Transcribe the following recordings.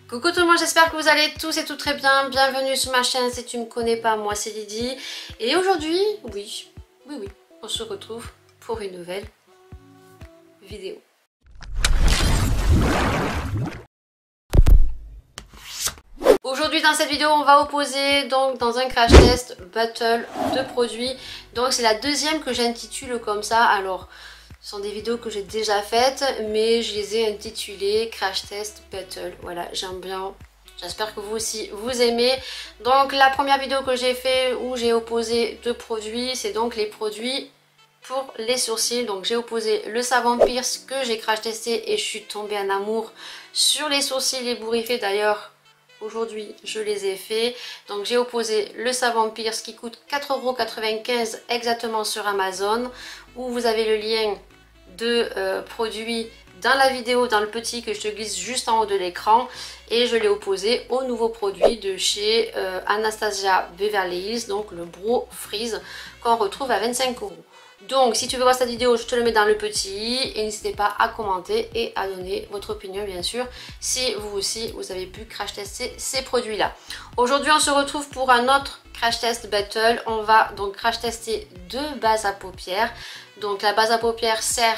Coucou tout le monde, j'espère que vous allez tous et toutes très bien. Bienvenue sur ma chaîne si tu ne me connais pas, moi c'est Lydie. Et aujourd'hui, oui, on se retrouve pour une nouvelle vidéo. Aujourd'hui dans cette vidéo on va opposer donc dans un crash test battle de produits. Donc c'est la deuxième que j'intitule comme ça. Alors ce sont des vidéos que j'ai déjà faites mais je les ai intitulées crash test battle. Voilà, j'aime bien. J'espère que vous aussi vous aimez. Donc la première vidéo que j'ai fait où j'ai opposé deux produits, c'est donc les produits pour les sourcils. Donc j'ai opposé le savon Pierce que j'ai crash testé et je suis tombée en amour sur les sourcils ébouriffés. D'ailleurs aujourd'hui je les ai fait. Donc j'ai opposé le savon Pierce qui coûte 4,95 € exactement sur Amazon, où vous avez le lien de produit dans la vidéo, dans le petit que je te glisse juste en haut de l'écran. Et je l'ai opposé au nouveau produit de chez Anastasia Beverly Hills, donc le Brow Freeze qu'on retrouve à 25 €. Donc si tu veux voir cette vidéo, je te le mets dans le petit et n'hésitez pas à commenter et à donner votre opinion bien sûr si vous aussi vous avez pu crash tester ces produits là. Aujourd'hui on se retrouve pour un autre crash test battle. On va donc crash tester deux bases à paupières. Donc la base à paupières sert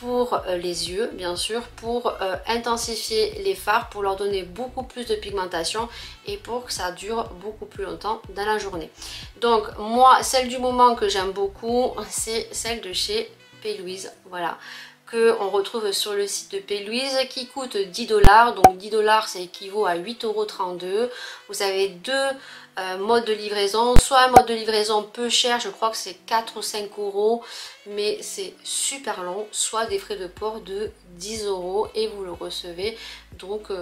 pour les yeux bien sûr, pour intensifier les fards, pour leur donner beaucoup plus de pigmentation et pour que ça dure beaucoup plus longtemps dans la journée. Donc moi celle du moment que j'aime beaucoup c'est celle de chez P. Louise, voilà, que on retrouve sur le site de P. Louise, qui coûte 10 $. Donc 10 $ ça équivaut à 8,32 €. Vous avez deux modes de livraison, soit un mode de livraison peu cher, je crois que c'est 4 ou 5 € mais c'est super long, soit des frais de port de 10 € et vous le recevez donc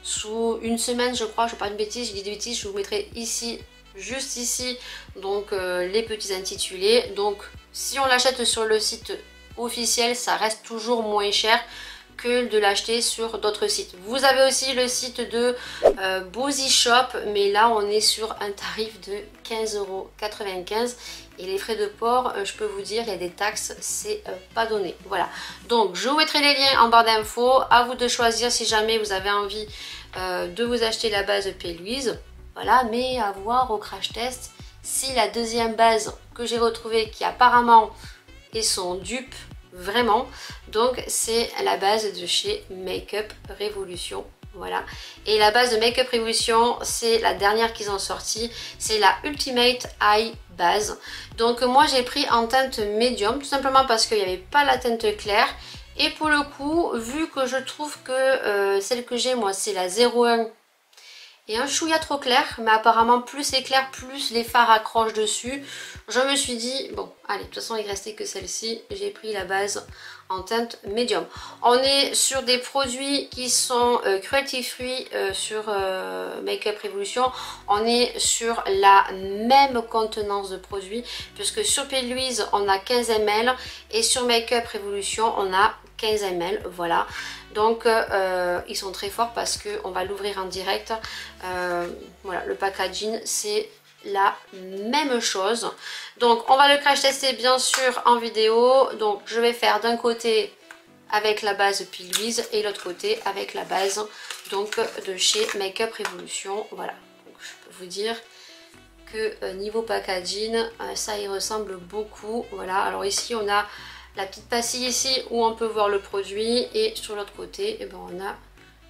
sous une semaine je crois. Je ne dis pas de bêtises, je dis des bêtises, je vous mettrai ici, juste ici, donc les petits intitulés. Donc si on l'achète sur le site officiel, ça reste toujours moins cher que de l'acheter sur d'autres sites. Vous avez aussi le site de Bozy Shop, mais là on est sur un tarif de 15,95 € et les frais de port, je peux vous dire, il y a des taxes, c'est pas donné. Voilà, donc je vous mettrai les liens en barre d'infos, à vous de choisir si jamais vous avez envie de vous acheter la base P. Louise. Voilà, mais à voir au crash test si la deuxième base que j'ai retrouvée, qui apparemment est son dupe vraiment, donc c'est la base de chez Makeup Revolution. Voilà, et la base de Makeup Revolution, c'est la dernière qu'ils ont sortie, c'est la Ultimate Eye Base. Donc moi j'ai pris en teinte médium, tout simplement parce qu'il n'y avait pas la teinte claire. Et pour le coup, vu que je trouve que celle que j'ai moi c'est la 01 et un chouïa trop clair, mais apparemment plus c'est clair, plus les fards accrochent dessus. Je me suis dit, bon, allez, de toute façon il restait que celle-ci, j'ai pris la base en teinte médium. On est sur des produits qui sont cruelty free sur Makeup Revolution. On est sur la même contenance de produits, puisque sur P. Louise on a 15 ml et sur Makeup Revolution on a 15 ml, voilà. Donc ils sont très forts parce qu'on va l'ouvrir en direct. Voilà, le packaging c'est la même chose. Donc on va le crash tester bien sûr en vidéo. Donc je vais faire d'un côté avec la base P. Louise et l'autre côté avec la base donc de chez Makeup Revolution. Voilà, donc, je peux vous dire que niveau packaging ça y ressemble beaucoup. Voilà, alors ici on a la petite pastille ici où on peut voir le produit, et sur l'autre côté eh ben, on a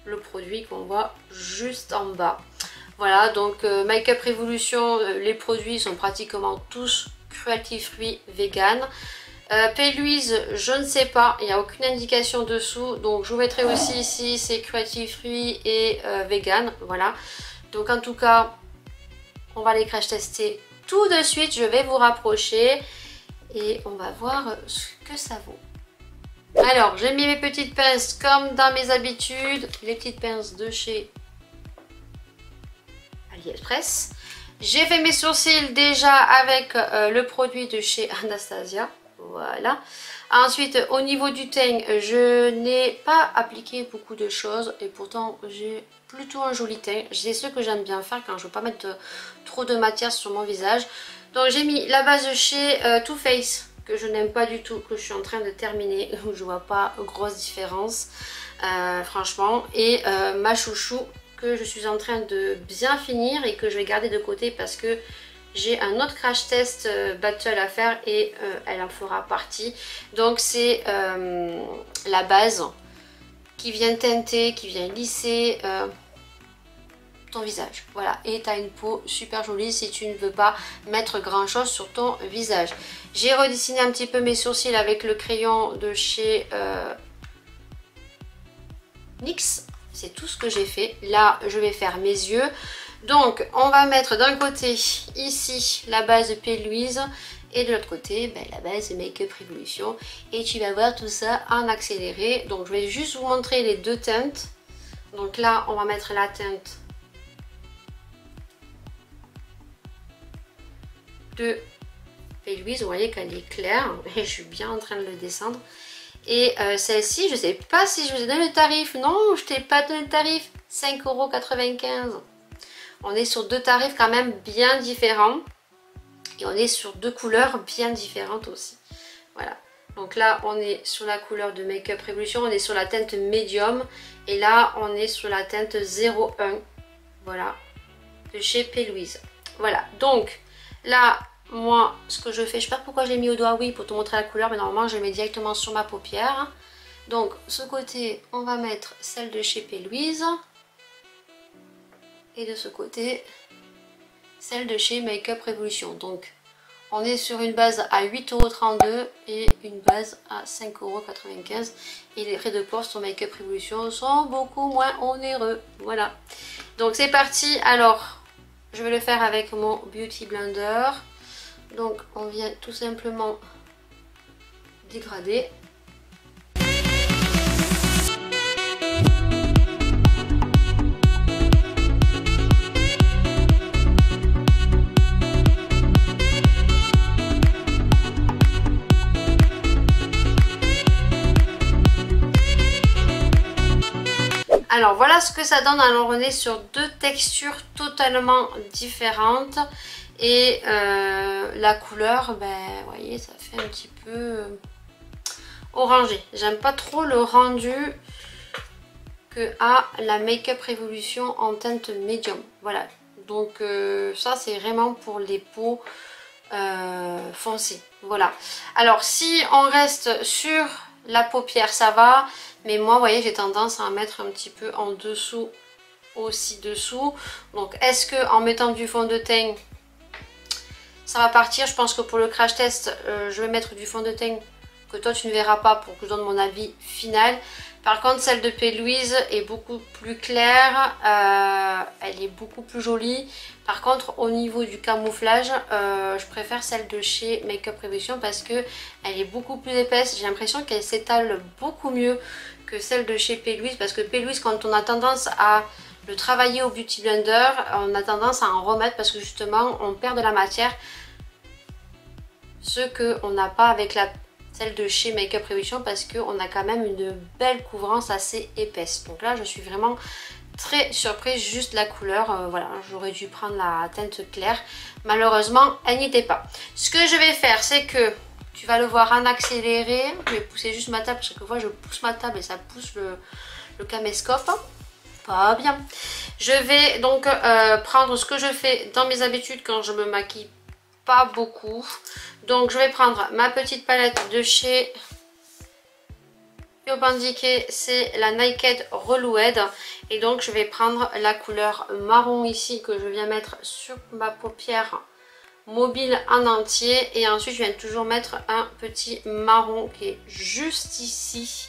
le produit qu'on voit juste en bas. Voilà, donc Makeup Revolution, les produits sont pratiquement tous cruelty free vegan. P. Louise, je ne sais pas, il n'y a aucune indication dessous, donc je vous mettrai aussi ici c'est cruelty free et vegan. Voilà, donc en tout cas on va les crash tester tout de suite. Je vais vous rapprocher et on va voir ce que ça vaut. Alors j'ai mis mes petites pinces comme dans mes habitudes, les petites pinces de chez AliExpress. J'ai fait mes sourcils déjà avec le produit de chez Anastasia, voilà. Ensuite, au niveau du teint, je n'ai pas appliqué beaucoup de choses et pourtant j'ai plutôt un joli teint. C'est ce que j'aime bien faire quand je ne veux pas mettre trop de matière sur mon visage. Donc j'ai mis la base de chez Too Faced que je n'aime pas du tout, que je suis en train de terminer, où je vois pas grosse différence franchement, et ma chouchou que je suis en train de bien finir et que je vais garder de côté parce que j'ai un autre crash test battle à faire et elle en fera partie. Donc c'est la base qui vient teinter, qui vient lisser ton visage. Voilà, et tu as une peau super jolie si tu ne veux pas mettre grand chose sur ton visage. J'ai redessiné un petit peu mes sourcils avec le crayon de chez NYX. C'est tout ce que j'ai fait. Là, je vais faire mes yeux. Donc, on va mettre d'un côté, ici, la base P. Louise. Et de l'autre côté, ben, la base Make Up Revolution. Et tu vas voir tout ça en accéléré. Donc, je vais juste vous montrer les deux teintes. Donc là, on va mettre la teinte de P. Louise. Vous voyez qu'elle est claire. Et je suis bien en train de le descendre. Et celle-ci, je ne sais pas si je vous ai donné le tarif. Non, je t'ai pas donné le tarif. 5,95 €. On est sur deux tarifs quand même bien différents. Et on est sur deux couleurs bien différentes aussi. Voilà. Donc là, on est sur la couleur de Make Up Revolution. On est sur la teinte médium. Et là, on est sur la teinte 01. Voilà. De chez P. Louise. Voilà. Donc là, moi, ce que je fais, je sais pas pourquoi j'ai mis au doigt, oui, pour te montrer la couleur. Mais normalement, je mets directement sur ma paupière. Donc, ce côté, on va mettre celle de chez P. Louise. Et de ce côté, celle de chez Make Up Revolution. Donc, on est sur une base à 8,32 € et une base à 5,95 €. Et les frais de port sur Make Up Revolution sont beaucoup moins onéreux. Voilà. Donc, c'est parti. Alors, je vais le faire avec mon Beauty Blender. Donc, on vient tout simplement dégrader. Alors voilà ce que ça donne. Alors on est sur deux textures totalement différentes. Et la couleur, ben vous voyez, ça fait un petit peu orangé. J'aime pas trop le rendu que a la Make Up Revolution en teinte médium. Voilà. Donc ça c'est vraiment pour les peaux foncées. Voilà. Alors si on reste sur la paupière, ça va. Mais moi, vous voyez, j'ai tendance à en mettre un petit peu en dessous, aussi dessous. Donc, est-ce que en mettant du fond de teint, ça va partir? Je pense que pour le crash test, je vais mettre du fond de teint que toi, tu ne verras pas pour que je donne mon avis final. Par contre, celle de P. Louise est beaucoup plus claire. Elle est beaucoup plus jolie. Par contre, au niveau du camouflage, je préfère celle de chez Make Up Revolution parce que elle est beaucoup plus épaisse. J'ai l'impression qu'elle s'étale beaucoup mieux que celle de chez P. Louise, parce que P. Louise, quand on a tendance à le travailler au Beauty Blender, on a tendance à en remettre parce que justement on perd de la matière, ce qu'on n'a pas avec celle de chez Make Up Revolution, parce qu'on a quand même une belle couvrance assez épaisse. Donc là je suis vraiment très surprise, juste la couleur, voilà, j'aurais dû prendre la teinte claire, malheureusement elle n'y était pas. Ce que je vais faire, c'est que tu vas le voir en accéléré. Je vais pousser juste ma table parce que moi je pousse ma table et ça pousse le caméscope. Pas bien. Je vais donc prendre ce que je fais dans mes habitudes quand je me maquille pas beaucoup. Donc je vais prendre ma petite palette de chez Urban Decay, c'est la Naked Reloued. Et donc je vais prendre la couleur marron ici que je viens mettre sur ma paupière mobile en entier, et ensuite je viens toujours mettre un petit marron qui est juste ici.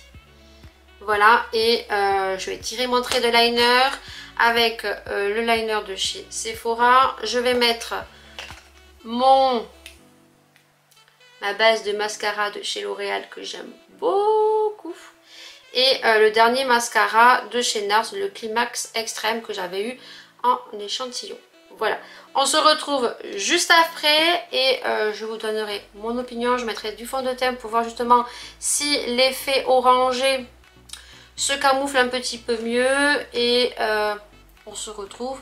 Voilà, et je vais tirer mon trait de liner avec le liner de chez Sephora. Je vais mettre ma base de mascara de chez L'Oréal que j'aime beaucoup, et le dernier mascara de chez NARS, le Climax Extrême, que j'avais eu en échantillon. Voilà, on se retrouve juste après et je vous donnerai mon opinion. Je mettrai du fond de teint pour voir justement si l'effet orangé se camoufle un petit peu mieux et on se retrouve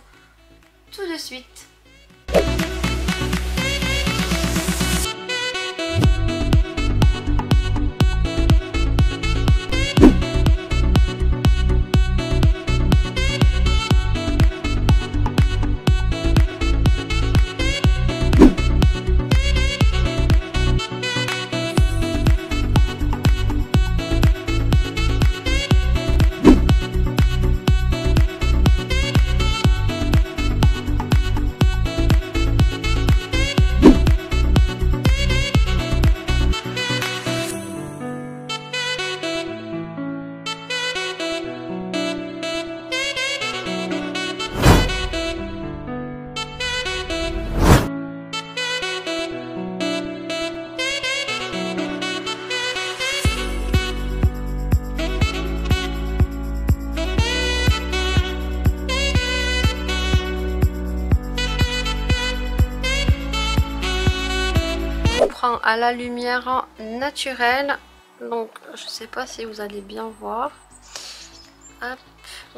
tout de suite. À la lumière naturelle, donc je sais pas si vous allez bien voir. Hop.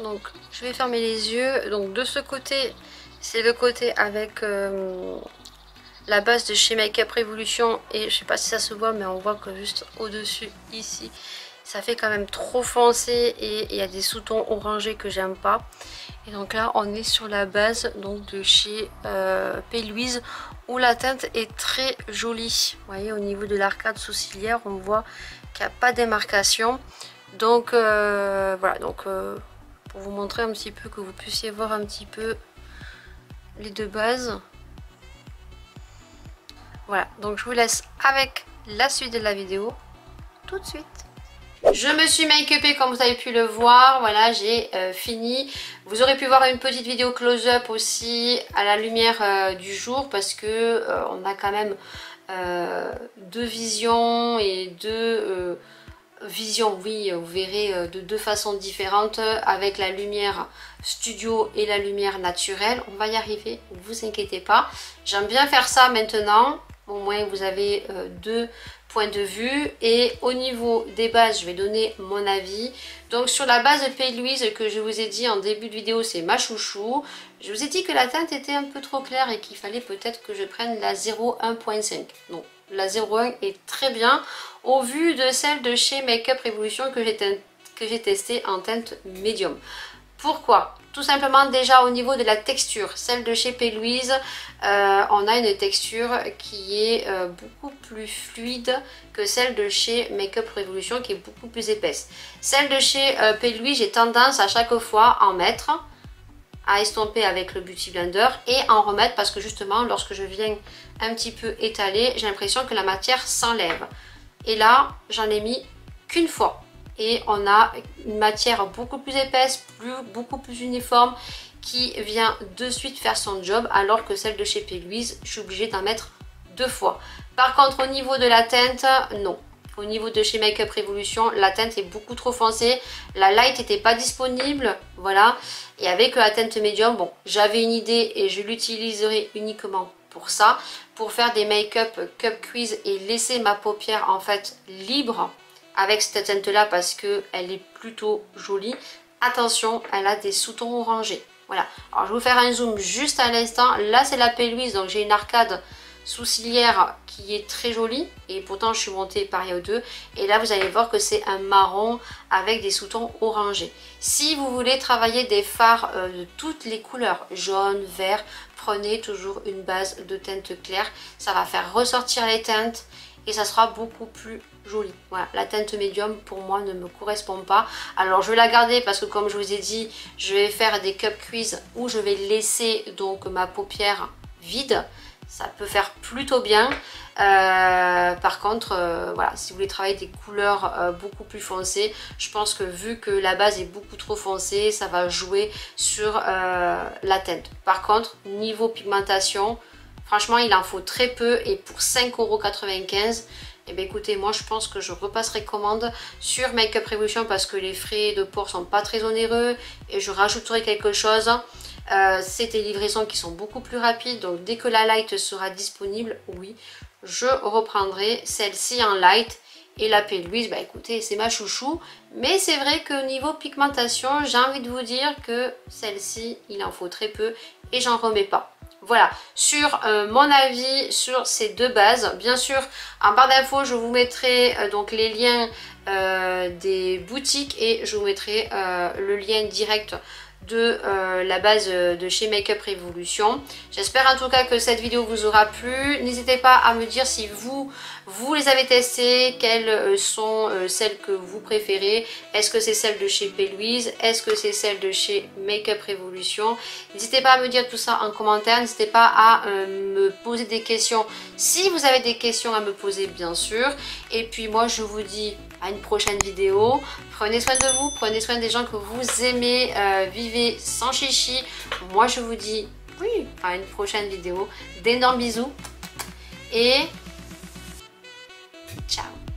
Donc je vais fermer les yeux. Donc de ce côté c'est le côté avec la base de chez Make Up Revolution et je sais pas si ça se voit mais on voit que juste au dessus ici ça fait quand même trop foncé et il y a des sous-tons orangés que j'aime pas. Et donc là on est sur la base donc de chez P. Louise où la teinte est très jolie. Vous voyez au niveau de l'arcade sourcilière on voit qu'il n'y a pas d'émarcation. Donc voilà, donc pour vous montrer un petit peu que vous puissiez voir un petit peu les deux bases. Voilà, donc je vous laisse avec la suite de la vidéo tout de suite. Je me suis make-upée comme vous avez pu le voir, voilà j'ai fini. Vous aurez pu voir une petite vidéo close-up aussi à la lumière du jour parce que on a quand même deux visions et deux visions, oui vous verrez de deux façons différentes avec la lumière studio et la lumière naturelle. On va y arriver, ne vous inquiétez pas. J'aime bien faire ça maintenant, au moins vous avez deux point de vue. Et au niveau des bases je vais donner mon avis. Donc sur la base de P. Louise que je vous ai dit en début de vidéo c'est ma chouchou. Je vous ai dit que la teinte était un peu trop claire et qu'il fallait peut-être que je prenne la 01.5. Donc la 01 est très bien au vu de celle de chez Make Up Revolution que j'ai testée en teinte médium. Pourquoi? Tout simplement déjà au niveau de la texture, celle de chez P. Louise, on a une texture qui est beaucoup plus fluide que celle de chez Make Up Revolution qui est beaucoup plus épaisse. Celle de chez P. Louise, j'ai tendance à chaque fois à en mettre, à estomper avec le Beauty Blender et en remettre parce que justement lorsque je viens un petit peu étaler, j'ai l'impression que la matière s'enlève. Et là, j'en ai mis qu'une fois. Et on a une matière beaucoup plus épaisse, beaucoup plus uniforme qui vient de suite faire son job alors que celle de chez P. Louise, je suis obligée d'en mettre deux fois. Par contre au niveau de la teinte, non. Au niveau de chez Make Up Revolution, la teinte est beaucoup trop foncée. La light n'était pas disponible, voilà. Et avec la teinte médium, bon, j'avais une idée et je l'utiliserai uniquement pour ça. Pour faire des make-up cup crease et laisser ma paupière en fait libre avec cette teinte là parce que elle est plutôt jolie. Attention, elle a des sous-tons orangés. Voilà, alors je vais vous faire un zoom juste à l'instant. Là c'est la P. Louise, donc j'ai une arcade sourcilière qui est très jolie et pourtant je suis montée pareil aux deux. Et là vous allez voir que c'est un marron avec des sous-tons orangés. Si vous voulez travailler des fards de toutes les couleurs, jaune, vert, prenez toujours une base de teinte claire. Ça va faire ressortir les teintes et ça sera beaucoup plus joli. Voilà, la teinte médium pour moi ne me correspond pas. Alors je vais la garder parce que comme je vous ai dit, je vais faire des cup crease où je vais laisser donc ma paupière vide. Ça peut faire plutôt bien. Par contre, voilà, si vous voulez travailler des couleurs beaucoup plus foncées, je pense que vu que la base est beaucoup trop foncée, ça va jouer sur la teinte. Par contre, niveau pigmentation, franchement, il en faut très peu et pour 5,95 €, et bien écoutez, moi je pense que je repasserai commande sur Makeup Revolution parce que les frais de port sont pas très onéreux et je rajouterai quelque chose. C'est des livraisons qui sont beaucoup plus rapides, donc dès que la light sera disponible, oui, je reprendrai celle-ci en light. Et la P-Louise, bah écoutez, c'est ma chouchou. Mais c'est vrai que niveau pigmentation, j'ai envie de vous dire que celle-ci, il en faut très peu et j'en remets pas. Voilà, sur mon avis sur ces deux bases. Bien sûr, en barre d'infos, je vous mettrai donc les liens des boutiques et je vous mettrai le lien direct de la base de chez Makeup Revolution. J'espère en tout cas que cette vidéo vous aura plu. N'hésitez pas à me dire si vous les avez testées, quelles sont celles que vous préférez. Est-ce que c'est celle de chez P-Louise? Est-ce que c'est celle de chez Makeup Revolution? N'hésitez pas à me dire tout ça en commentaire. N'hésitez pas à me poser des questions si vous avez des questions à me poser, bien sûr. Et puis moi je vous dis à une prochaine vidéo. Prenez soin de vous, prenez soin des gens que vous aimez, vivez sans chichi. Moi je vous dis oui à une prochaine vidéo. D'énormes bisous et ciao.